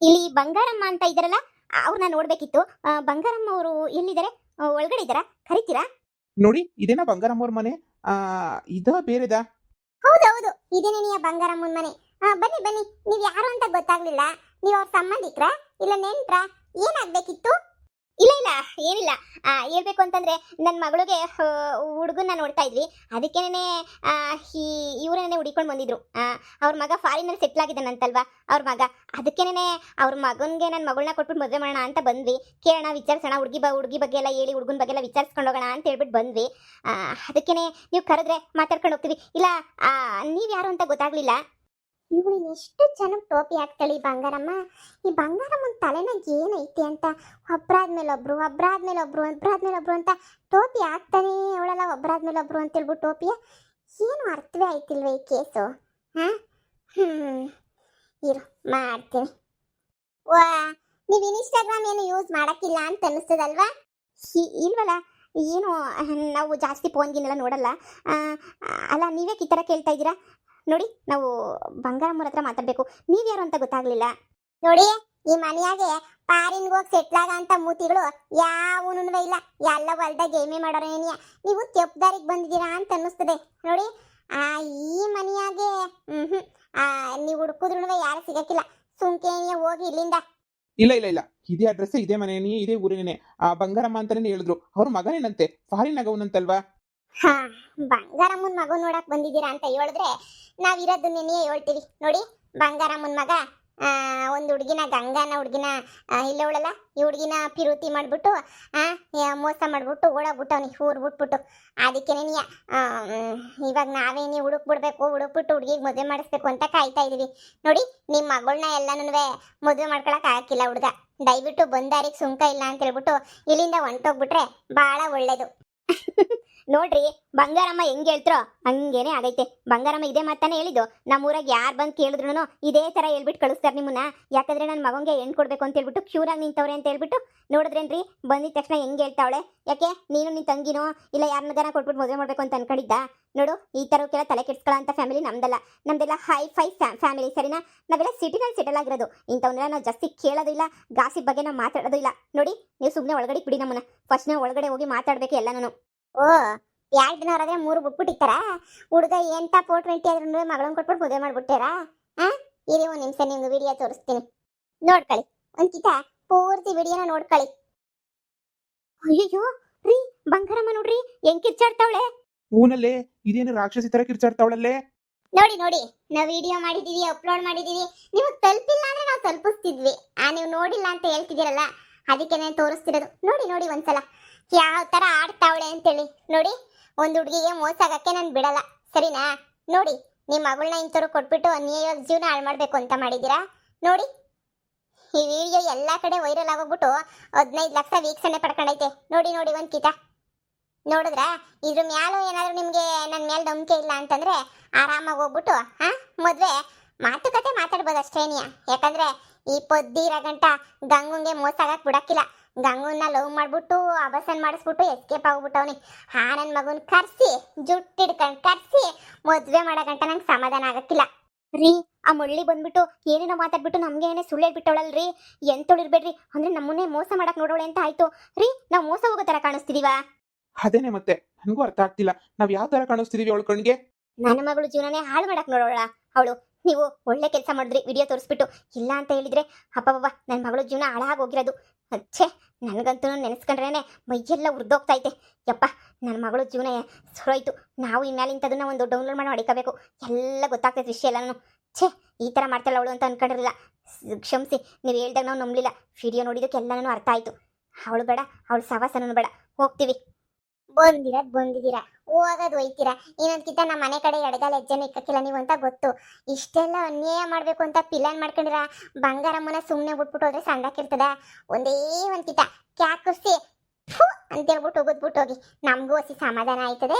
ಇಲ್ಲಿ ಬಂಗಾರಮ್ಮ ಅಂತ ಇದ್ದಾರಲ್ಲ, ಅವ್ರನ್ನ ನೋಡ್ಬೇಕಿತ್ತು. ಬಂಗಾರಮ್ಮ ಅವರು ಎಲ್ಲಿದ್ದಾರೆ? ಒಳಗಡೆ ಇದ್ದಾರಾ? ಕರಿತೀರಾ? ನೋಡಿ, ಇದೇನಾ ಬಂಗಾರಮ್ಮ ಅವ್ರ ಮನೆ? ಆ ಇದ ಬೇರೆದಾ? ಹೌದೌದು, ಇದೇನೇನಿಯ ಬಂಗಾರಮ್ಮನ ಮನೆ. ಬನ್ನಿ ಬನ್ನಿ, ನೀವು ಯಾರು ಅಂತ ಗೊತ್ತಾಗ್ಲಿಲ್ಲ. ನೀವು ಅವ್ರ ಸಂಬಂಧಿಕ್ರಾ ಇಲ್ಲ ನೆಂಟ್ರಾ? ಏನಾಗ್ಬೇಕಿತ್ತು? ಇಲ್ಲ ಇಲ್ಲ, ಏನಿಲ್ಲ. ಹೇಳ್ಬೇಕು ಅಂತಂದ್ರೆ ನನ್ನ ಮಗಳಿಗೆ ಹುಡುಗನ್ನ ನೋಡ್ತಾ ಇದ್ವಿ. ಅದಕ್ಕೇನೆ ಇವರನ್ನೇ ಹುಡಿಕೊಂಡು ಬಂದಿದ್ರು. ಅವ್ರ ಮಗ ಫಾರಿನಲ್ಲಿ ಸೆಟ್ಲ್ ಆಗಿದ್ದಾನಂತಲ್ವಾ ಅವ್ರ ಮಗ. ಅದಕ್ಕೇನೆ ಅವ್ರ ಮಗನಿಗೆ ನನ್ನ ಮಗಳನ್ನ ಕೊಟ್ಬಿಟ್ಟು ಮದುವೆ ಮಾಡೋಣ ಅಂತ ಬಂದ್ವಿ. ಕೇಳೋಣ, ವಿಚಾರಿಸೋಣ, ಹುಡುಗಿ ಬಗ್ಗೆ ಎಲ್ಲ ಹೇಳಿ, ಹುಡುಗನ ಬಗ್ಗೆ ಎಲ್ಲ ವಿಚಾರಿಸ್ಕೊಂಡು ಹೋಗೋಣ ಅಂತ ಹೇಳ್ಬಿಟ್ಟು ಬಂದ್ವಿ. ಅದಕ್ಕೇನೆ ನೀವು ಕರೆದ್ರೆ ಮಾತಾಡ್ಕೊಂಡು ಹೋಗ್ತೀವಿ. ಇಲ್ಲ, ನೀವು ಯಾರು ಅಂತ ಗೊತ್ತಾಗ್ಲಿಲ್ಲ. ಇವಳು ಎಷ್ಟು ಜನಕ್ಕೆ ಟೋಪಿ ಹಾಕ್ತಾಳೆ ಈ ಬಂಗಾರಮ್ಮ. ಈ ಬಂಗಾರಮ್ಮನ ತಲೆನಾಗ ಏನೈತಿ ಅಂತ ಒಬ್ರಾದ್ಮೇಲೊಬ್ರು ಅಂತ ಟೋಪಿ ಹಾಕ್ತಾನೆ ಅವಳೆಲ್ಲ ಒಬ್ರಾದ್ಮೇಲೊಬ್ರು ಅಂತ ಹೇಳ್ಬಿಟ್ಟು ಟೋಪಿಯ ಏನು ಅರ್ಥವೇ ಆಯ್ತಿಲ್ವ ಈ ಕೇಸು? ಇರು ಮಾಡ್ತೀನಿ. ವಾ, ನೀವು ಇನ್ಸ್ಟಾಗ್ರಾಮ್ ಏನು ಯೂಸ್ ಮಾಡಕ್ಕಿಲ್ಲ ಅಂತ ಅನ್ನಿಸ್ತದಲ್ವಾ? ಇಲ್ವಲ್ಲ, ಏನು ನಾವು ಜಾಸ್ತಿ ಫೋನ್ಗಿನ್ನೆಲ್ಲ ನೋಡಲ್ಲ. ಅಲ್ಲ, ನೀವ್ಯಾಕೆ ಈ ಥರ ಕೇಳ್ತಾ ಇದ್ದೀರಾ? ನೋಡಿ, ನಾವು ಬಂಗಾರಮ್ಮರ ಹತ್ರ ಮಾತಾಡ್ಬೇಕು. ನೀವ್ಯಾರು ಅಂತ ಗೊತ್ತಾಗ್ಲಿಲ್ಲ. ನೋಡಿ, ಈ ಮನೆಯಾಗೆ ಪಾರಿನ್ಗೆ ಹೋಗಿ ಸೆಟ್ಲಾಗ ಅಂತ ಮೂತಿಗಳು ಯಾವೂನು ಇಲ್ಲ. ಎಲ್ಲ ಹೊಲ್ದಾಗ ಗೇಮೆ ಮಾಡೋರು ಏನಿಯ. ನೀವು ತೆಪ್ಪದಾರಿಗೆ ಬಂದಿದ್ದೀರಾ ಅಂತ ಅನ್ನಿಸ್ತದೆ. ನೋಡಿ, ಈ ಮನೆಯಾಗೆ ನೀವು ಹುಡುಕಿದ್ರು ಯಾರು ಸಿಗಕ್ಕಿಲ್ಲ. ಸುಮ್ಕೇನಿಯ ಹೋಗಿ ಇಲ್ಲಿಂದ. ಇಲ್ಲ ಇಲ್ಲ ಇಲ್ಲ, ಇದೇ ಅಡ್ರೆಸ್, ಇದೇ ಮನೆನೇ, ಇದೇ ಊರಿನೇ. ಬಂಗಾರಮ್ಮ ಅಂತಾನೆ ಹೇಳಿದ್ರು. ಅವ್ರ ಮಗನೇನಂತೆ, ಫಾರಿನ್ ಆಗವನಂತಲ್ವಾ? ಬಂಗಾರಮ್ಮನ ಮಗ ನೋಡಕ್ ಬಂದಿದ್ದೀರಾ ಅಂತ ಹೇಳಿದ್ರೆ ನಾವಿರೋದನ್ನೇ ಹೇಳ್ತೀವಿ. ನೋಡಿ, ಬಂಗಾರಮ್ಮನ ಮಗ ಒಂದು ಹುಡುಗಿನ, ಗಂಗಾನ ಹುಡುಗಿನ, ಇಲ್ಲವಳಲ್ಲ ಈ ಹುಡುಗಿನ ಪಿರುತಿ ಮಾಡ್ಬಿಟ್ಟು ಮೋಸ ಮಾಡ್ಬಿಟ್ಟು ಓಡಾಗ್ಬಿಟ್ಟವನಿ, ಊರು ಬಿಟ್ಬಿಟ್ಟು. ಅದಕ್ಕೇನೆ ಇವಾಗ ನಾವೇನಿ ಹುಡುಕ್ಬಿಡ್ಬೇಕು, ಹುಡುಕ್ಬಿಟ್ಟು ಹುಡುಗಿಗೆ ಮದುವೆ ಮಾಡಿಸ್ಬೇಕು ಅಂತ ಕಾಯ್ತಾ ಇದೀವಿ. ನೋಡಿ, ನಿಮ್ಮ ಮಗಳನ್ನ ಎಲ್ಲನೂ ಮದುವೆ ಮಾಡ್ಕೊಳಕ್ ಹಾಕಿಲ್ಲ ಹುಡುಗ. ದಯವಿಟ್ಟು ಬಂದಾರಿಗೆ ಸುಂಕ ಇಲ್ಲ ಅಂತ ಹೇಳ್ಬಿಟ್ಟು ಇಲ್ಲಿಂದ ಹೊಂಟೋಗ್ಬಿಟ್ರೆ ಬಹಳ ಒಳ್ಳೇದು. ನೋಡ್ರಿ, ಬಂಗಾರಮ್ಮ ಹೆಂಗ್ ಹೇಳ್ತಾರೋ ಹಂಗೇನೆ ಆಗೈತೆ. ಬಂಗಾರಮ್ಮ ಇದೇ ಮಾತಾನೆ ಹೇಳಿದ್ದು. ನಮ್ಮೂರಾಗ ಯಾರು ಬಂದು ಕೇಳಿದ್ರು ಇದೇ ತರ ಹೇಳ್ಬಿಟ್ಟು ಕಳಿಸ್ತಾರೆ ನಿಮ್ಮನ್ನ. ಯಾಕಂದ್ರೆ ನನ್ನ ಮಗಂಗೆ ಹೆಣ್ಣು ಕೊಡ್ಬೇಕು ಅಂತ ಹೇಳ್ಬಿಟ್ಟು ಕ್ಯೂರಾಗಿ ನಿಂತವ್ರೆ ಅಂತ ಹೇಳ್ಬಿಟ್ಟು. ನೋಡಿದ್ರೇನ್ರಿ, ಬಂದಿದ ತಕ್ಷಣ ಹೆಂಗ್ ಹೇಳ್ತಾವಳೆ? ಯಾಕೆ ನೀನು ನಿನ್ ತಂಗಿನೋ ಇಲ್ಲ ಯಾರನ್ನಗಾರ ಕೊಟ್ಬಿಟ್ಟು ಮದುವೆ ಮಾಡ್ಬೇಕು ಅಂತ ಅನ್ಕೊಂಡಿದ್ದ? ನೋಡು, ಈ ತರಕ್ಕೆಲ್ಲ ತಲೆ ಕೆಡ್ಸ್ಕೊಳ್ಳೋ ಅಂತ ಫ್ಯಾಮಿಲಿ ನಮ್ದೆಲ್ಲ ಹೈ ಫೈ ಫ್ಯಾಮಿಲಿ, ಸರಿನಾ? ನಾವೆಲ್ಲ ಸಿಟಿನಲ್ಲಿ ಸೆಟಲ್ ಆಗಿರೋದು. ಇಂಥವನ್ನೆಲ್ಲ ನಾವು ಜಾಸ್ತಿ ಕೇಳೋದಿಲ್ಲ, ಗಾಸಿಪ್ ಬಗ್ಗೆ ನಾವು ಮಾತಾಡೋದು ಇಲ್ಲ. ನೋಡಿ, ನೀವು ಸುಮ್ಮನೆ ಒಳಗಡೆ ಬಿಡಿ ನಮ್ಮನ್ನ. ಫಸ್ಟ್ ನಾವು ಒಳಗಡೆ ಹೋಗಿ ಮಾತಾಡ್ಬೇಕು ಎಲ್ಲನೂ. ಓ, 2 ದಿನ ಹೊರಗೆ 3 ಬಿಟ್ಬಿಟ್ಟಿತ್ತಾರ? ಹುಡುಗ ಎಂತ 420 ಆದ್ರೂ ಮಗಳನ್ನ ಕೊಟ್ಬಿಟ್ಟು ಮದುವೆ ಮಾಡ್ಬಿಟ್ಟಾರಾ? ಇರಿ ಒಂದು ನಿಮಿಷ, ನಿಮ್ಗೆ ವಿಡಿಯೋ ತೋರಿಸ್ತೀನಿ, ನೋಡ್ಕೊಳ್ಳಿ. ಒಂದ್ಕಿತ ಪೂರ್ತಿ ವಿಡಿಯೋನ ನೋಡ್ಕೊಳ್ಳಿ. ಅಯ್ಯೋ ರೀ, ಬಂಗಾರಮ್ಮ ನೋಡ್ರಿ ಹೆಂಗ್ ಕಿರ್ಚಾಡ್ತಾವಳೆ. ಊನಲ್ಲೇ ಇದೇನು ರಾಕ್ಷಸಿ ತರ ಕಿರ್ಚಾಡ್ತಾವಳಲ್ಲೇ. ನೋಡಿ ನೋಡಿ, ನಾವು ವಿಡಿಯೋ ಮಾಡಿದೀವಿ, ಅಪ್ಲೋಡ್ ಮಾಡಿದೀವಿ. ನೀವು ತಲುಪಿಲ್ಲ ಅಂದ್ರೆ ನಾವು ತಲುಪಿಸ್ತಿದ್ವಿ. ನೀವು ನೋಡಿಲ್ಲ ಅಂತ ಹೇಳ್ತಿದ್ದೀರಲ್ಲ, ಅದಕ್ಕೆ ನಾನು ತೋರಿಸ್ತಿರೋದು. ನೋಡಿ ನೋಡಿ ಒಂದ್ಸಲ ಯಾವ ತರ ಆಡ್ತಾವಳೆ ಅಂತೇಳಿ. ನೋಡಿ, ಒಂದು ಹುಡುಗಿಗೆ ಮೋಸ ಆಗಕ್ಕೆ ನಾನು ಬಿಡಲ್ಲ, ಸರಿನಾ? ನೋಡಿ, ನಿಮ್ಮ ಮಗಳನ್ನ ಇಂಥವ್ರು ಕೊಟ್ಬಿಟ್ಟು ಅನ್ಯಾಯವಾಗಿ ಜೀವನ ಹಾಳು ಮಾಡ್ಬೇಕು ಅಂತ ಮಾಡಿದ್ದೀರಾ? ನೋಡಿ, ಈ ವಿಡಿಯೋ ಎಲ್ಲಾ ಕಡೆ ವೈರಲ್ ಆಗೋಗ್ಬಿಟ್ಟು 15 ಲಕ್ಷ ವೀಕ್ಷಣೆ ಪಡ್ಕೊಂಡೈತೆ. ನೋಡಿ ನೋಡಿ ಒಂದ್ಕಿತ ನೋಡಿದ್ರ? ಇದ್ರ ಮ್ಯಾಲೂ ಏನಾದ್ರು ನಿಮ್ಗೆ ನನ್ನ ಮೇಲೆ ನಂಬಿಕೆ ಇಲ್ಲ ಅಂತಂದ್ರೆ ಆರಾಮಾಗಿ ಹೋಗ್ಬಿಟ್ಟು ಮದ್ವೆ ಮಾತುಕತೆ ಮಾತಾಡ್ಬೋದು ಅಷ್ಟೇನಿಯ. ಯಾಕಂದ್ರೆ ಈ ಪೊದ್ದಿರ ಗಂಟ ಗಂಗುಂಗೆ ಮೋಸ ಆಗಕ್ ಬಿಡಕ್ಕಿಲ್ಲ. ಗಂಗನ್ನ ಲವ್ ಮಾಡ್ಬಿಟ್ಟು ಅಬಸನ್ ಮಾಡಿಸ್ಬಿಟ್ಟು ಎಸ್ಕೇಪ್ ಆಗ್ಬಿಟ್ಟವನಿ. ನನ್ನ ಮಗನ್ ಕರ್ಸಿ ಜುಟ್ಟಿಡ್ಕೊಂಡು ಕರ್ಸಿ ಮದ್ವೆ ಮಾಡೋ ಗಂಟ ನಂಗೆ ಸಮಾಧಾನ ಆಗಕ್ಕಿಲ್ಲ ರೀ. ಆ ಮುಳ್ಳಿ ಬಂದ್ಬಿಟ್ಟು ಏನೇನೋ ಮಾತಾಡ್ಬಿಟ್ಟು ನಮ್ಗೆ ಏನೇ ಸುಳ್ಳು ಹೇಳ್ಬಿಟ್ಟವಳಲ್ರಿ. ಎಂತೊಳಿರ್ಬೇಡ್ರಿ ಅಂದ್ರೆ ನಮ್ಮನ್ನೇ ಮೋಸ ಮಾಡಕ್ ನೋಡೋಳೆ ಅಂತ ಆಯ್ತು ರೀ. ನಾವು ಮೋಸ ಹೋಗೋ ತರ ಕಾಣಿಸ್ತಿದೀವ? ಅದೇನೆ ಮತ್ತೆ ನನಗೂ ಅರ್ಥ ಆಗ್ತಿಲ್ಲ, ನಾವ್ ಯಾವ ತರ ಕಾಣಿಸ್ತಿದೀವಿ ಅವಳ ಕಣ್ಣಿಗೆ? ನನ್ನ ಮಗಳು ಜೀವನನೇ ಹಾಳು ಮಾಡಕ್ ನೋಡೋಳ ಅವಳು. ನೀವು ಒಳ್ಳೆ ಕೆಲಸ ಮಾಡಿದ್ರಿ ವಿಡಿಯೋ ತೋರಿಸ್ಬಿಟ್ಟು. ಇಲ್ಲ ಅಂತ ಹೇಳಿದ್ರೆ ಅಪ್ಪಬ್ಬ, ನನ್ನ ಮಗಳು ಜೀವನ ಹಾಳಾಗೋಗಿರೋದು. ಛೇ, ನನಗಂತೂ ನೆನೆಸ್ಕೊಂಡ್ರೇನೆ ಮೈಯೆಲ್ಲ ಉರ್ದೋಗ್ತೈತೆ. ಯಪ್ಪ, ನನ್ನ ಮಗಳು ಜೀವನ ಸುರೋಯ್ತು. ನಾವು ಇನ್ಮೇಲೆ ಇಂಥದನ್ನ ಒಂದು ಡೌನ್ಲೋಡ್ ಮಾಡಿ ಹೊಡಿಕೋಬೇಕು. ಎಲ್ಲ ಗೊತ್ತಾಗ್ತೈತೆ ವಿಷಯ ಎಲ್ಲನೂ. ಛೇ, ಈ ಥರ ಮಾಡ್ತಾಳೆ ಅವಳು ಅಂತ ಅನ್ಕೊಂಡಿರಲಿಲ್ಲ. ಕ್ಷಮಿಸಿ, ನೀವು ಹೇಳ್ದಾಗ ನಾವು ನಂಬಲಿಲ್ಲ. ವಿಡಿಯೋ ನೋಡಿದಕ್ಕೆ ಎಲ್ಲನೂ ಅರ್ಥ ಆಯಿತು. ಅವಳು ಬೇಡ, ಅವಳು ಸವಾಸನೂ ಬೇಡ. ಹೋಗ್ತೀವಿ. ಬಂದಿದ್ದೀರಾ, ಹೋಗೋದು ಒಯ್ತೀರಾ. ಇನ್ನೊಂದ್ಕಿಂತ ನಮ್ಮ ಮನೆ ಕಡೆ ಎಡಗಾಲ ಹೆಜ್ಜೆನ ಇಕ್ಕಕ್ಕಿಲ್ಲ ನೀವು ಅಂತ ಗೊತ್ತು. ಇಷ್ಟೆಲ್ಲ ಅನ್ಯಾಯ ಮಾಡ್ಬೇಕು ಅಂತ ಪ್ಲಾನ್ ಮಾಡ್ಕೊಂಡಿರ ಬಂಗಾರಮ್ಮನ ಸುಮ್ಮನೆ ಬಿಟ್ಬಿಟ್ಟು ಹೋದ್ರೆ ಸಂದಾಕಿರ್ತದ? ಒಂದೇ ಒಂದ್ಕಿತ ಕ್ಯಾಕರ್ಸಿ ಅಂತ ಹೇಳ್ಬಿಟ್ಟು ಹೋಗೋದ್ಬಿಟ್ಟು ಹೋಗಿ, ನಮಗೂ ಹಸಿ ಸಮಾಧಾನ ಆಯ್ತದೆ.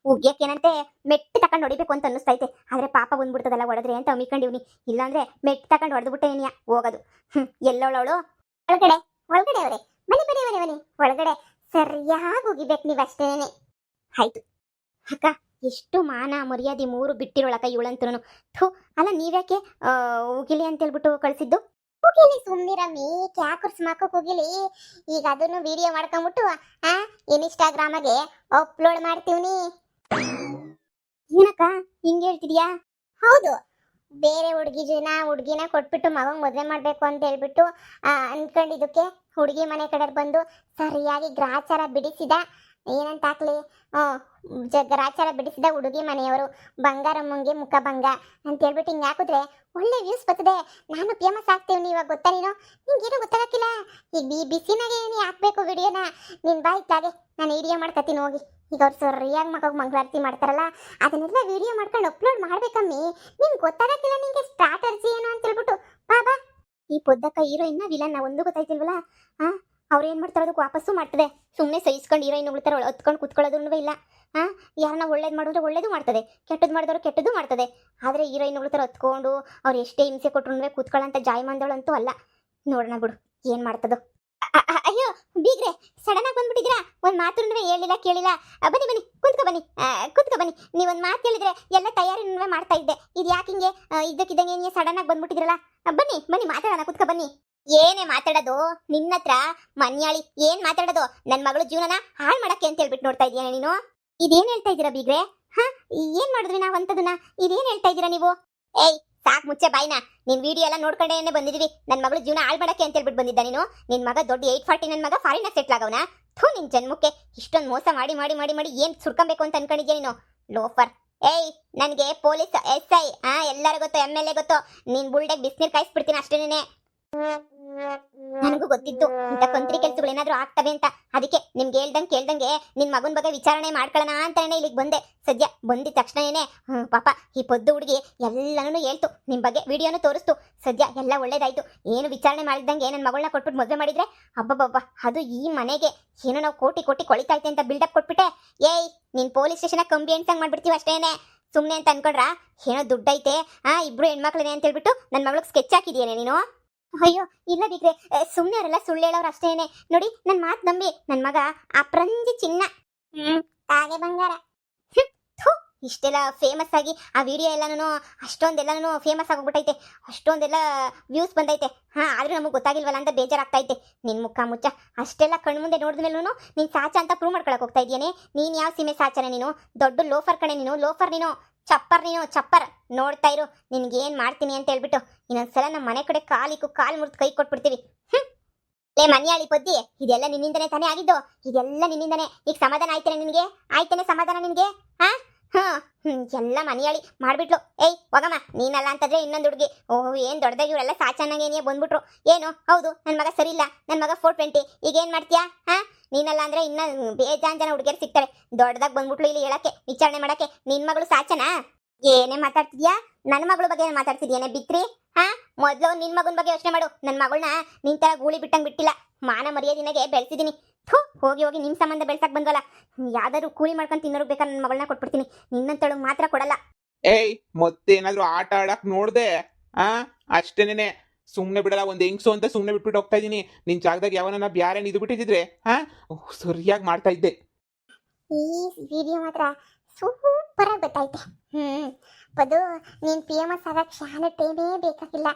ಉಗ್ಯಕ್ಕೇನಂತೆ ಮೆಟ್ಟು ತಕೊಂಡು ಹೊಡಿಬೇಕು ಅಂತ ಅನ್ನಿಸ್ತೈತೆ. ಆದ್ರೆ ಪಾಪ ಬಂದ್ಬಿಡ್ತದಲ್ಲ ಹೊಡೆದ್ರೆ ಅಂತ ಅಮ್ಮಿಕೊಂಡಿವ್ನಿ. ಇಲ್ಲಾಂದ್ರೆ ಮೆಟ್ಟು ತಕೊಂಡು ಹೊಡೆದ್ಬಿಟ್ಟೆ ಏನಿಯ ಹೋಗೋದು. ಎಲ್ಲವಳವಳು ಒಳಗಡೆ ಒಳಗಡೆ ಅವರೇ, ಬನ್ನಿ ಒಳಗಡೆ ಸರಿಯಾಗಿ ಹೋಗಿಬೇಕು ನೀವು ಅಷ್ಟೇನೆ. ಆಯ್ತು ಅಕ್ಕ, ಎಷ್ಟು ಮಾನ ಮರ್ಯಾದೆ 3 ಬಿಟ್ಟಿರೋಳಕ್ಕ ಇವಳಂತೂ. ಥೂ, ಅಲ್ಲ ನೀವ್ಯಾಕೆ ಉಗಿಲಿ ಅಂತ ಹೇಳ್ಬಿಟ್ಟು ಕಳಿಸಿದ್ದು? ಹೋಗಿಲಿ ಸುಮ್ನಿರಮ್ಮಿ, ಕ್ಯಾಕರ್ ಸ್ಮಾಕಕ್ ಹೋಗಿಲಿ. ಈಗ ಅದನ್ನು ವಿಡಿಯೋ ಮಾಡ್ಕೊಂಡ್ಬಿಟ್ಟು ಇನ್ಸ್ಟಾಗ್ರಾಮಗೆ ಅಪ್ಲೋಡ್ ಮಾಡ್ತೀವ್ನಿ. ಏನಕ್ಕ ಹಿಂಗ್ ಹೇಳ್ತಿದ್ಯಾ? ಹೌದು, ಬೇರೆ ಹುಡುಗಿನ ಕೊಟ್ಬಿಟ್ಟು ಮಗಂಗ್ ಮದ್ವೆ ಮಾಡ್ಬೇಕು ಅಂತ ಹೇಳ್ಬಿಟ್ಟು ಅನ್ಕೊಂಡಿದ್ದಕ್ಕೆ ಹುಡುಗಿ ಮನೆ ಕಡೆ ಬಂದು ಸರಿಯಾಗಿ ಗ್ರಾಚಾರ ಬಿಡಿಸಿದ. ಏನಂತ ಹಾಕ್ಲಿ, ಗ್ರಾಚಾರ ಬಿಡಿಸಿದ ಹುಡುಗಿ ಮನೆಯವರು ಬಂಗಾರಮ್ಮಂಗೆ ಮುಖ ಭಂಗ ಅಂತ ಹೇಳ್ಬಿಟ್ಟು ಹಿಂಗೆ ಹಾಕಿದ್ರೆ ಒಳ್ಳೆ ವ್ಯೂಸ್ ಬರ್ತದೆ. ನಾನು ಫೇಮಸ್ ಆಗ್ತೀವಿ, ಇವಾಗ ಗೊತ್ತಾ ನೀನು? ನಿಂಗೇನು ಗೊತ್ತಾಗಕ್ಕಿಲ್ಲ. ಈಗ ಬಿಸಿನಾಗೆ ನೀ ಹಾಕ್ಬೇಕು ವಿಡಿಯೋನ. ನಿನ್ ಬಾಯ್ತಾಗೆ ನಾನು ವಿಡಿಯೋ ಮಾಡ್ಕೊತೀನಿ ಹೋಗಿ. ಈಗ ಅವ್ರು ಸರಿಯಾಗಿ ಮಗಗೆ ಮಂಗಳಾರತಿ ಮಾಡ್ತಾರಲ್ಲ, ಅದನ್ನೆಲ್ಲ ವಿಡಿಯೋ ಮಾಡ್ಕೊಂಡು ಅಪ್ಲೋಡ್ ಮಾಡ್ಬೇಕಮ್ಮಿ. ನಿಂಗೆ ಗೊತ್ತಾಗಕ್ಕಿಲ್ಲ ನಿಂಗೆ ಸ್ಟ್ರಾಟರ್ಜಿ ಏನು ಅಂತ ಹೇಳ್ಬಿಟ್ಟು. ಬಾಬಾ, ಈ ಪೊದ್ದಕ್ಕ ಹೀರೋಯಿನ್ನ ವಿಲನ್ನ ಒಂದು ಗೊತ್ತಾಯ್ತಿಲ್ವಲ್ಲ? ಅವ್ರು ಏನು ಮಾಡ್ತಾರೋ ಅದಕ್ಕೆ ವಾಪಸ್ಸು ಮಾಡ್ತದೆ. ಸುಮ್ಮನೆ ಸಹಿಸ್ಕೊಂಡು ಹೀರೋಯಿನ್ ಉಳ್ತಾರೆ, ಹೊತ್ಕೊಂಡು ಕುತ್ಕೊಳ್ಳೋದು ಇಲ್ಲ. ಯಾರನ್ನ ಒಳ್ಳೇದು ಮಾಡಿದ್ರೆ ಒಳ್ಳೇದು ಮಾಡ್ತದೆ, ಕೆಟ್ಟದ್ದು ಮಾಡಿದವರು ಕೆಟ್ಟದ್ದು ಮಾಡ್ತದೆ. ಆದರೆ ಹೀರೋಯಿನ್ ಉಳ್ತಾರೆ ಹೊತ್ಕೊಂಡು ಅವ್ರು ಎಷ್ಟೇ ಹಿಂಸೆ ಕೊಟ್ಟರು ಕೂತ್ಕೊಳ್ಳೋಂಥ ಜಾಯಮಾನದವಳಂತೂ ಅಲ್ಲ. ನೋಡೋಣ ಬಿಡು ಏನು ಮಾಡ್ತದೋ. ಅಯ್ಯೋ ಬೀಗ್ರೆ, ಸಡನ್ ಆಗಿ ಬಂದ್ಬಿಟ್ಟಿದ್ದೀರಾ? ಒಂದು ಮಾತು ಹೇಳಿಲ್ಲ ಕೇಳಿಲ್ಲ. ಬನ್ನಿ ಬನ್ನಿ, ಕುತ್ಕೊ ಬನ್ನಿ. ನೀವೊಂದು ಮಾತು ಹೇಳಿದ್ರೆ ಎಲ್ಲ ತಯಾರಿ ಮಾಡ್ತಾ ಇದ್ದೆ. ಇದು ಯಾಕೆ ಹಿಂಗೆ ಇದ್ದಕ್ಕಿದ್ದಂಗೆ ಏನೇ ಸಡನ್ ಆಗಿ ಬಂದ್ಬಿಟ್ಟಿದ್ರಲ್ಲ? ಬನ್ನಿ ಮಾತಾಡೋಣ, ಕುತ್ಕೊ ಬನ್ನಿ. ಏನೇ ಮಾತಾಡೋದು ನಿನ್ನ ಹತ್ರ ಮನ್ಯಾಳಿ? ಏನ್ ಮಾತಾಡೋದು? ನನ್ನ ಮಗಳು ಜೀವನನ ಹಾಳು ಮಾಡಕ್ಕೆ ಅಂತ ಹೇಳ್ಬಿಟ್ಟು ನೋಡ್ತಾ ಇದೀಯ ನೀನು? ಇದೇನ್ ಹೇಳ್ತಾ ಇದ್ದೀರಾ ಬೀಗ್ರೆ? ಏನ್ ಮಾಡಿದ್ರಿ ನಾವು ಅಂತದನ್ನ? ಇದೇನ್ ಹೇಳ್ತಾ ಇದ್ದೀರಾ ನೀವು? ಏಯ್ ಸಾಕ್ ಮುಚ್ಚೆ ಬಾಯ್ನ. ನಿನ್ ವಿಡಿಯೋ ಎಲ್ಲ ನೋಡ್ಕೊಂಡೇನೆ ಬಂದಿದೀವಿ. ನನ್ನ ಮಗಳು ಜೀವನ ಹಾಳು ಮಾಡಕ್ಕೆ ಅಂತ ಹೇಳ್ಬಿಟ್ಟು ಬಂದಿದ್ದ ನೀನು? ನಿನ್ ಮಗ ದೊಡ್ಡ 840 ನನ್ನ ಮಗ ಫಾರಿನ್ ಸೆಟ್ಲ್ ಆಗವನ? ಥೂ, ನಿನ್ ಜನ್ಮಕ್ಕೆ ಇಷ್ಟೊಂದು ಮೋಸ ಮಾಡಿ ಮಾಡಿ ಮಾಡಿ ಮಾಡಿ ಏನ್ ಸುಡ್ಕೊಬೇಕು ಅಂತ ಅನ್ಕೊಂಡಿದ್ಯಾ ನೀನು? ಲೋಫರ್. ಏಯ್, ನನಗೆ ಪೊಲೀಸ್ SI ಎಲ್ಲರೂ ಗೊತ್ತು, MLA ಗೊತ್ತು. ನೀನ್ ಬುಲ್ಡೆಗ್ ಬಿಸಿನೀರ್ ಕಾಯಿಸ್ಬಿಡ್ತೀನಿ ಅಷ್ಟೇನೆ. ನನಗೂ ಗೊತ್ತಿತ್ತು ಇಂಥ ಕಂತ್ರಿ ಕೆಲ್ಸಗಳು ಏನಾದ್ರು ಆಗ್ತವೆ ಅಂತ. ಅದಕ್ಕೆ ನಿಮ್ಗೆ ಕೇಳ್ದಂಗೆ ನಿನ್ ಮಗನ ಬಗ್ಗೆ ವಿಚಾರಣೆ ಮಾಡ್ಕೊಳ್ಳೋಣ ಅಂತಾನೆ ಇಲ್ಲಿಗೆ ಬಂದೆ. ಸದ್ಯ ಬಂದಿದ ತಕ್ಷಣನೇ ಪಾಪ ಈ ಪೊದ್ದು ಹುಡುಗಿ ಎಲ್ಲನೂ ಹೇಳ್ತು, ನಿಮ್ ಬಗ್ಗೆ ವಿಡಿಯೋನು ತೋರಿಸ್ತು. ಸದ್ಯ ಎಲ್ಲ ಒಳ್ಳೇದಾಯ್ತು. ಏನು ವಿಚಾರಣೆ ಮಾಡಿದಂಗೆ ನನ್ನ ಮಗಳನ್ನ ಕೊಟ್ಬಿಟ್ಟು ಮದುವೆ ಮಾಡಿದ್ರೆ ಅಬ್ಬಬ್ಬಬ್ಬ, ಅದು ಈ ಮನೆಗೆ ಏನೋ ನಾವು ಕೋಟಿ ಕೊಳಿತೈತೆ ಅಂತ ಬಿಲ್ಡಪ್ ಕೊಟ್ಬಿಟ್ಟೆ. ಏಯ್, ನೀನ್ ಪೊಲೀಸ್ ಸ್ಟೇಷನ್ ಕಂಬಿ ಎಣ್ಸಂಗ್ ಮಾಡ್ಬಿಡ್ತೀವಿ ಅಷ್ಟೇನೆ. ಸುಮ್ನೆ ಅಂತ ಅನ್ಕೊಂಡ್ರ? ಏನೋ ದುಡ್ಡೈತೆ ಇಬ್ರು ಹೆಣ್ಮಕ್ಳೇನೆ ಅಂತ ಹೇಳ್ಬಿಟ್ಟು ನನ್ನ ಮಗಳಿಗೆ ಸ್ಕೆಚ್ ಹಾಕಿದ್ಯೇನೆ ನೀನು? ಅಯ್ಯೋ ಇಲ್ಲ ಬೀಗ್ರೆ, ಸುಮ್ಮನೆ ಅವರೆಲ್ಲ ಸುಳ್ಳು ಹೇಳೋರು ಅಷ್ಟೇನೆ. ನೋಡಿ, ನನ್ನ ಮಾತು ನಂಬಿ ನನ್ನ ಮಗ ಅಪ್ರಂಜಿ ಚಿನ್ನ, ಹಾಗೆ ಬಂಗಾರ. ಇಷ್ಟೆಲ್ಲ ಫೇಮಸ್ ಆಗಿ ಆ ವಿಡಿಯೋ ಎಲ್ಲನೂ ಅಷ್ಟೊಂದೆಲ್ಲನೂ ಫೇಮಸ್ ಆಗೋಗ್ಬಿಟ್ಟೈತೆ, ಅಷ್ಟೊಂದೆಲ್ಲ ವ್ಯೂಸ್ ಬಂದೈತೆ. ಆದ್ರೂ ನಮಗೆ ಗೊತ್ತಾಗಿಲ್ವಲ್ಲ ಅಂತ ಬೇಜಾರಾಗ್ತೈತೆ. ನಿನ್ ಮುಖ ಮುಚ್ಚ ಅಷ್ಟೆಲ್ಲ ಕಣ್ಮುಂದೆ ನೋಡಿದ್ಮೇಲೂ ನೀನ್ ಸಾಚ ಅಂತ ಪ್ರೂವ್ ಮಾಡ್ಕೊಳಕ್ ಹೋಗ್ತಾ ಇದೆಯೇನೆ? ನೀನ್ ಯಾವ ಸೀಮೆ ಸಾಚನೆ ನೀನು? ದೊಡ್ಡ ಲೋಫರ್ ಕಣೆ ನೀನು, ಲೋಫರ್ ನೀನು, ಚಪ್ಪರ್. ನೋಡ್ತಾ ಇರು ನಿನ್ಗೇನ್ ಮಾಡ್ತೀನಿ ಅಂತ ಹೇಳ್ಬಿಟ್ಟು. ಇನ್ನೊಂದ್ಸಲ ನಮ್ಮ ಮನೆ ಕಡೆ ಕಾಲ್ ಮುರಿದು ಕೈ ಕೊಟ್ಬಿಡ್ತೀವಿ. ಲೇ ಮನ್ಯಾಳಿ ಪದ್ದಿ, ಇದೆಲ್ಲ ನಿನ್ನಿಂದನೇ ತಾನೇ ಆಗಿದ್ದು? ಇದೆಲ್ಲ ನಿನ್ನಿಂದನೇ. ಈಗ ಸಮಾಧಾನ ಆಯ್ತೇನೆ ನಿನ್ಗೆ? ಆಯ್ತೇನೆ ಸಮಾಧಾನ ನಿನ್ಗೆ? ಎಲ್ಲ ಮನೆಯಾಳಿ ಮಾಡ್ಬಿಟ್ಲು. ಏಯ್ ಹೋಗಮ್ಮ, ನೀನಲ್ಲ ಅಂತಂದ್ರೆ ಇನ್ನೊಂದು ಹುಡುಗಿ. ಏನ್ ದೊಡ್ಡದಾಗಿ ಇವರೆಲ್ಲ ಸಾಚನಾಗೇನಿಯೇ ಬಂದ್ಬಿಟ್ರು. ಏನು? ಹೌದು, ನನ್ನ ಮಗ ಸರಿ ಇಲ್ಲ, ನನ್ನ ಮಗ 420. ಈಗ ಏನ್ ಮಾಡ್ತೀಯಾ? ನೀನಲ್ಲ ಅಂದ್ರೆ ಇನ್ನ ಬೇಜಾನ್ ಜನ ಹುಡುಗಿಯರು ಸಿಗ್ತಾರೆ. ದೊಡ್ಡದಾಗಿ ಬಂದ್ಬಿಟ್ಲು ಇಲ್ಲಿ ಹೇಳಕ್ಕೆ, ವಿಚಾರಣೆ ಮಾಡಕ್ಕೆ. ನಿನ್ ಮಗಳು ಸಾಚನಾ? ಏನೇ ಮಾತಾಡ್ತಿದ್ಯಾ? ನನ್ನ ಮಗಳ ಬಗ್ಗೆ ಏನ್ ಮಾತಾಡ್ತಿದ್ಯಾನೆ ಬಿತ್ರಿ? ಮೊದ್ಲು ನಿನ್ ಮಗನ ಬಗ್ಗೆ ಯೋಚನೆ ಮಾಡು. ನನ್ನ ಮಗಳನ್ನ ನಿನ್ ತರ ಗೂಳಿ ಬಿಟ್ಟಂಗ್ ಬಿಟ್ಟಿಲ್ಲ, ಮಾನ ಮರ್ಯಾದಿನಾಗೆ ಬೆಳೆಸಿದೀನಿ. ಹೋಗಿ ನಿಮ್ ಸಂಬಂಧ ಬೆಳ್ಸಕ್ ಬಂದ್ವಲ್ಲ, ಯಾವ್ದಾದ್ರು ಕೂಲಿ ಮಾಡ್ಕೊಂಡು ತಿನ್ನೋರು ಬೇಕಾ ನನ್ನ ಮಗಳನ್ನ ಕೊಟ್ಬಿಡ್ತೀನಿ. ನಿನ್ನಂತಳು ಮಾತ್ರ ಕೊಡಲ್ಲ. ಏಯ್, ಮತ್ತೇನಾದ್ರು ಆಟ ಆಡಕ್ ನೋಡ್ದೆ? ಅಷ್ಟೇನೆ, ಸುಮ್ನೆ ಬಿಡಲ್ಲ. ಒಂದ್ ಹೆಂಗ್ಸು ಅಂತ ಸುಮ್ನೆ ಬಿಟ್ಬಿಟ್ಟು ಹೋಗ್ತಾ ಇದೀನಿ. ನಿನ್ ಜಾಗದಾಗ ಯಾವನ ಬ್ಯಾರೆ ಇದು ಬಿಟ್ಟಿದ್ರೆ ಸರಿಯಾಗಿ ಮಾಡ್ತಾ ಇದ್ದೆ. ಈ ವಿಡಿಯೋ ಮಾತ್ರ ಸೂಪರ್ ಆಗಿ ಗೊತ್ತೈತೆ. ಪದು, ನೀನ್ ಫೇಮಸ್ ಆಗಕ್ಕೆ ಶಾಲೆ ಟೈಮೇ ಬೇಕಾಗಿಲ್ಲ.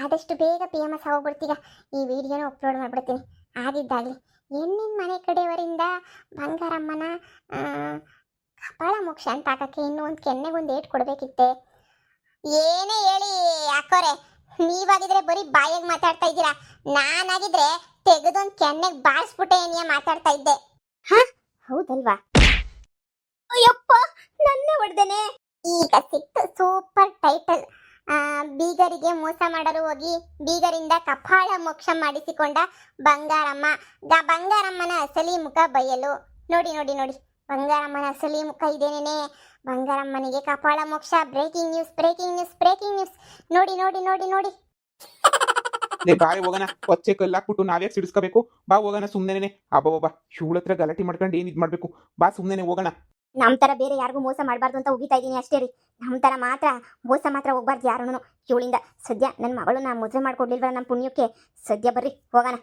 ಆದಷ್ಟು ಬೇಗ ಫೇಮಸ್ ಆಗೋಗ್ಬಿಡ್ತೀಗ. ಈ ವಿಡಿಯೋನ ಅಪ್ಲೋಡ್ ಮಾಡ್ಬಿಡ್ತೀನಿ. ಆಗಿದ್ದಾಗಲಿ ಹೆಣ್ಣಿನ ಮನೆ ಕಡೆಯವರಿಂದ ಬಂಗಾರಮ್ಮನ ಕಪಾಳ ಮೋಕ್ಷ ಅಂತ ಹಾಕಕ್ಕೆ ಇನ್ನೂ ಒಂದು ಕೆನ್ನೆಗೊಂದು ಏಟ್ ಕೊಡ್ಬೇಕಿತ್ತೆ. ಏನೇ ಹೇಳಿ ಹಾಕೋರೆ, ನೀವಾಗಿದ್ರೆ ಬರೀ ಬಾಯಿಗೆ ಮಾತಾಡ್ತಾ ಇದ್ದೀರಾ. ನಾನಾಗಿದ್ರೆ ತೆಗೆದೊಂದು ಕೆನ್ನೆಗೆ ಬಾರಿಸ್ಬಿಟ್ಟೆ ಏನಿಯ ಮಾತಾಡ್ತಾ ಇದ್ದೆ. ಹೌದಲ್ವಾ? ಅಯ್ಯಪ್ಪ, ನನ್ನ ಹೊಡೆದೇನೆ. ಈಗ ಸಿಕ್ತು ಸೂಪರ್ ಟೈಟಲ್. ಬೀಗರಿಗೆ ಮೋಸ ಮಾಡಲು ಹೋಗಿ ಬೀಗರಿಂದ ಕಪಾಳ ಮೋಕ್ಷ ಮಾಡಿಸಿಕೊಂಡ ಬಂಗಾರಮ್ಮ. ಬಂಗಾರಮ್ಮನ ಅಸಲಿ ಮುಖ ಬಯಲು. ನೋಡಿ, ಬಂಗಾರಮ್ಮನ ಅಸಲಿ ಮುಖ ಇದೇನೇನೆ. ಬಂಗಾರಮ್ಮನಿಗೆ ಕಪಾಳ ಮೋಕ್ಷ. Breaking news. ನೋಡಿ. ಬಾರಿ ಹೋಗೋಣ, ಕೊಚ್ಚೆ ಕಲ್ಲಾಕ್ಬಿಟ್ಟು ನಾವ್ಯಾಕೆ ಸಿಡಿಸ್ಕೋಬೇಕು? ಬಾ ಹೋಗೋಣ ಸುಮ್ನೆನೆ. ಅಬ್ಬಬ್ಬ, ಇವಳ ಹತ್ರ ಗಲಾಟೆ ಮಾಡ್ಕೊಂಡು ಏನಿದ್ ಮಾಡ್ಬೇಕು? ಬಾ ಸುಮ್ನೆನೆ ಹೋಗೋಣ. ನಮ್ಮ ತರ ಬೇರೆ ಯಾರಿಗೂ ಮೋಸ ಮಾಡಬಾರ್ದು ಅಂತ ಉಗಿತಾ ಇದ್ದೀನಿ ಅಷ್ಟೇ ರೀ. ನಮ್ಮ ತರ ಮಾತ್ರ ಮೋಸ ಮಾತ್ರ ಹೋಗ್ಬಾರ್ದು ಯಾರೂ. ಇವಳಿಂದ ಸದ್ಯ ನನ್ನ ಮಗಳು ನಾ ಮದುವೆ ಮಾಡ್ಕೊಡ್ಲಿಲ್ವ ನಮ್ಮ ಪುಣ್ಯಕ್ಕೆ. ಸದ್ಯ ಬರ್ರಿ ಹೋಗೋಣ.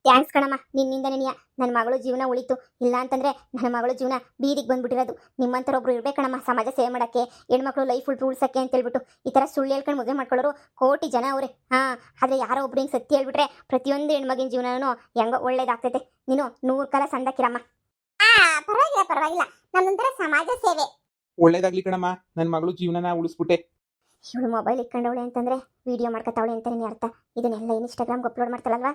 ಥ್ಯಾಂಕ್ಸ್ ಕಣಮ್ಮ, ನಿನ್ನಿಂದನೇ ನನ್ನ ಮಗಳು ಜೀವನ ಉಳಿತು. ಇಲ್ಲ ಅಂತಂದ್ರೆ ನನ್ನ ಮಗಳು ಜೀವನ ಬೀದಿಗೆ ಬಂದ್ಬಿಟ್ಟಿರೋದು. ನಿಮ್ಮಂಥರೊಬ್ರು ಇರ್ಬೇಕಣಮ್ಮ ಸಮಾಜ ಸೇವೆ ಮಾಡೋಕ್ಕೆ, ಹೆಣ್ಮಕ್ಳು ಲೈಫ್ ಉಳ್ಸಕ್ಕೆ ಅಂತ ಹೇಳ್ಬಿಟ್ಟು ಈ ಥರ ಸುಳ್ಳು ಹೇಳ್ಕೊಂಡು ಮದುವೆ ಮಾಡ್ಕೊಳ್ಳೋರು ಕೋಟಿ ಜನ ಅವರೇ. ಆದರೆ ಯಾರೋ ಒಬ್ರು ಹಿಂಗೆ ಸತ್ಯ ಹೇಳ್ಬಿಟ್ರೆ ಪ್ರತಿಯೊಂದು ಹೆಣ್ಮಗಿನ ಜೀವನನೂ ಹೆಂಗೋ ಒಳ್ಳೇದಾಗ್ತೈತೆ. ನೀನು 100 ಕಾಲ ಸಂದಕ್ಕಿರಮ್ಮ. ಪರವಾಗಿಲ್ಲ ನನ್ನೊಂಥರ ಸಮಾಜ ಸೇವೆ. ಒಳ್ಳೇದಾಗ್ಲಿ ಕಣಮ್ಮ, ನನ್ನ ಮಗಳು ಜೀವನನ ಉಳಿಸ್ಬಿಟ್ಟೆ. ಇವಳು ಮೊಬೈಲ್ ಇಟ್ಕೊಂಡವಳೆ ಅಂತಂದ್ರೆ ವಿಡಿಯೋ ಮಾಡ್ಕೊತಾವಳೆ ಅಂತಲೇ ಅರ್ಥ. ಇದನ್ನೆಲ್ಲ ಇನ್ಸ್ಟಾಗ್ರಾಮ್ಗೆ ಅಪ್ಲೋಡ್ ಮಾಡ್ತಾಳಲ್ವಾ.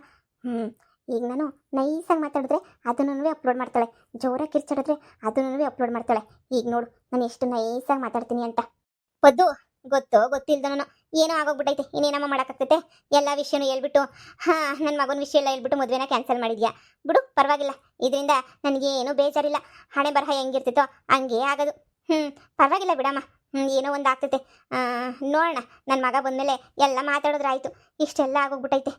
ಈಗ ನಾನು ನೈಸಾಗಿ ಮಾತಾಡಿದ್ರೆ ಅದನ್ನೂ ಅಪ್ಲೋಡ್ ಮಾಡ್ತಾಳೆ, ಜೋರಾಗಿ ಕಿರ್ಚಾಡಿದ್ರೆ ಅದನ್ನೂ ಅಪ್ಲೋಡ್ ಮಾಡ್ತಾಳೆ. ಈಗ ನೋಡು ನಾನು ಎಷ್ಟು ನೈಸಾಗಿ ಮಾತಾಡ್ತೀನಿ ಅಂತ. ಪದ್ದು ಗೊತ್ತಿಲ್ದನೋ ಏನೋ ಆಗೋಗ್ಬಿಟ್ಟೈತೆ, ಇನ್ನೇನಮ್ಮ ಮಾಡೋಕ್ಕಾಗ್ತೈತೆ. ಎಲ್ಲ ವಿಷಯನೂ ಹೇಳ್ಬಿಟ್ಟು ನನ್ನ ಮಗನ ವಿಷಯ ಎಲ್ಲ ಹೇಳ್ಬಿಟ್ಟು ಮದುವೆನ ಕ್ಯಾನ್ಸಲ್ ಮಾಡಿದ್ಯಾ. ಬಿಡು ಪರವಾಗಿಲ್ಲ, ಇದರಿಂದ ನನಗೇನು ಬೇಜಾರಿಲ್ಲ. ಹಣೆ ಬರಹ ಹೆಂಗಿರ್ತಿತ್ತೋ ಹಂಗೇ ಆಗೋದು. ಪರವಾಗಿಲ್ಲ ಬಿಡಮ್ಮ. ಏನೋ ಒಂದು ಆಗ್ತೈತೆ. ನೋಡೋಣ, ನನ್ನ ಮಗ ಬಂದಮೇಲೆ ಎಲ್ಲ ಮಾತಾಡೋದ್ರಾಯ್ತು. ಇಷ್ಟೆಲ್ಲ ಆಗೋಗ್ಬಿಟ್ಟೈತೆ.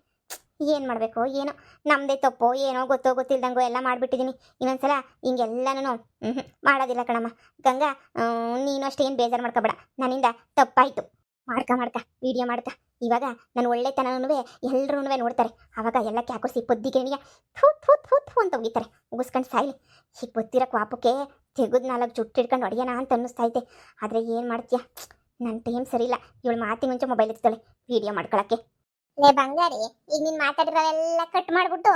ಏನು ಮಾಡಬೇಕು ಏನೋ, ನಮ್ಮದೇ ತಪ್ಪೋ ಏನೋ ಗೊತ್ತಿಲ್ದಂಗೋ ಎಲ್ಲ ಮಾಡಿಬಿಟ್ಟಿದ್ದೀನಿ. ಇನ್ನೊಂದ್ಸಲ ಹಿಂಗೆಲ್ಲನೂ ಮಾಡೋದಿಲ್ಲ ಕಣಮ್ಮ. ಗಂಗಾ, ನೀನು ಅಷ್ಟೇ ಏನು ಬೇಜಾರು ಮಾಡ್ಕೊಬೇಡ, ನನ್ನಿಂದ ತಪ್ಪಾಯಿತು. ಮಾಡ್ಕ ವೀಡಿಯೋ ಮಾಡ್ಕ. ಇವಾಗ ನನ್ನ ಒಳ್ಳೆತನೂ ಎಲ್ಲರೂ ನೋಡ್ತಾರೆ. ಆವಾಗ ಎಲ್ಲಕ್ಕೆ ಹಾಕೋಸಿ ಪೊದ್ದಿಗೆಣಿಗೆ ಥೂ ಅಂತ ಹೋಗಿತಾರೆ. ಮುಗಿಸ್ಕೊಂಡು ಸಾಯ್ಲಿ. ಈಗ ಗೊತ್ತಿರೋ ಕ್ವಾಪಕ್ಕೆ ತೆಗೆದು 4 ಜುಟ್ಟು ಹಿಡ್ಕೊಂಡು ಹೊಡೆಯೋಣ ಅಂತ ಅನ್ನಿಸ್ತೈತೆ. ಆದರೆ ಏನು ಮಾಡ್ತೀಯ, ನನ್ನ ಟೈಮ್ ಸರಿ ಇಲ್ಲ. ಇವಳು ಮಾತಿ ಮುಂಚೆ ಮೊಬೈಲ್ ಎತ್ತಾಳೆ ವೀಡಿಯೋ ಮಾಡ್ಕೊಳಕ್ಕೆ. ಲೇ ಬಂಗಾರಿ, ಈಗ ನೀನು ಮಾತಾಡಿರೋವೆಲ್ಲ ಕಟ್ ಮಾಡಿಬಿಟ್ಟು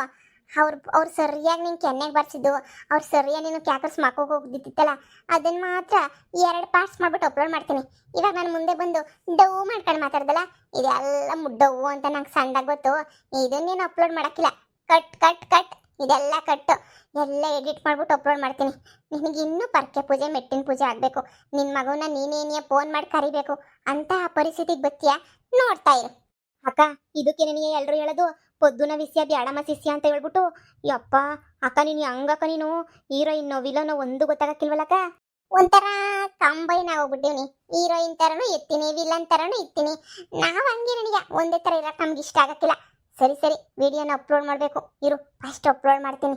ಅವ್ರು ಸರಿಯಾಗಿ ನೀನು ಕೆನ್ನೆಗೆ ಬರ್ಸಿದ್ದು, ಅವ್ರು ಸರಿಯಾಗಿ ನೀನು ಕ್ಯಾಕರ್ಸ್ ಮಾಕೋಗಿ ಹೋಗಿದ್ದಿತ್ತಲ್ಲ, ಅದನ್ನು ಮಾತ್ರ 2 ಪಾರ್ಟ್ಸ್ ಮಾಡಿಬಿಟ್ಟು ಅಪ್ಲೋಡ್ ಮಾಡ್ತೀನಿ. ಇವಾಗ ನಾನು ಮುಂದೆ ಬಂದು ಡವ್ ಮಾಡ್ಕೊಂಡು ಮಾತಾಡ್ದಲ್ಲ, ಇದೆಲ್ಲ ಡವ್ವು ಅಂತ ನಂಗೆ ಸಣ್ಣದಾಗಿ ಗೊತ್ತು. ಇದನ್ನೇನು ಅಪ್ಲೋಡ್ ಮಾಡೋಕ್ಕಿಲ್ಲ. ಕಟ್ ಇದೆಲ್ಲ ಕಟ್ಟು ಎಲ್ಲ ಎಡಿಟ್ ಮಾಡಿಬಿಟ್ಟು ಅಪ್ಲೋಡ್ ಮಾಡ್ತೀನಿ. ನಿನಗೆ ಇನ್ನೂ ಪರ್ಕೆ ಪೂಜೆ ಮೆಟ್ಟಿನ ಪೂಜೆ ಆಗಬೇಕು. ನಿನ್ನ ಮಗುನ ನೀನೇನೇ ಫೋನ್ ಮಾಡಿ ಕರಿಬೇಕು ಅಂತ ಪರಿಸ್ಥಿತಿಗೆ ಬತ್ತೀಯ. ನೋಡ್ತಾ ಇರು ಅಕ್ಕ. ಇದಕ್ಕೆ ನಿನಗೆ ಎಲ್ಲರೂ ಹೇಳೋದು ಪೊದ್ದುನ ವಿಷಯ ಬ್ಯಾಡಮ್ಮ ಶಿಷ್ಯ ಅಂತ ಹೇಳ್ಬಿಟ್ಟು. ಯಪ್ಪ ಅಕ್ಕ, ನೀನು ಹಂಗಕ್ಕ, ನೀನು ಹೀರೋಯಿನ್ನೋ ವಿಲನೋ ಒಂದು ಗೊತ್ತಾಗಕ್ಕಿಲ್ವಲ್ಲಕ್ಕ. ಒಂಥರ ಕಂಬೈನ್ ಆಗೋಗ್ಬಿಟ್ಟಿವ್ನಿ. ಹೀರೋಯಿನ್ ಥರನೂ ಇರ್ತೀನಿ, ವಿಲನ್ ಥರನೂ ಇರ್ತೀನಿ. ನಾವು ಹಂಗೆ, ನನಗೆ ಒಂದೇ ಥರ ಇರೋಕೆ ನಮ್ಗೆ ಇಷ್ಟ ಆಗಕ್ಕಿಲ್ಲ. ಸರಿ ವಿಡಿಯೋನ ಅಪ್ಲೋಡ್ ಮಾಡಬೇಕು. ಇರು ಫಸ್ಟ್ ಅಪ್ಲೋಡ್ ಮಾಡ್ತೀನಿ.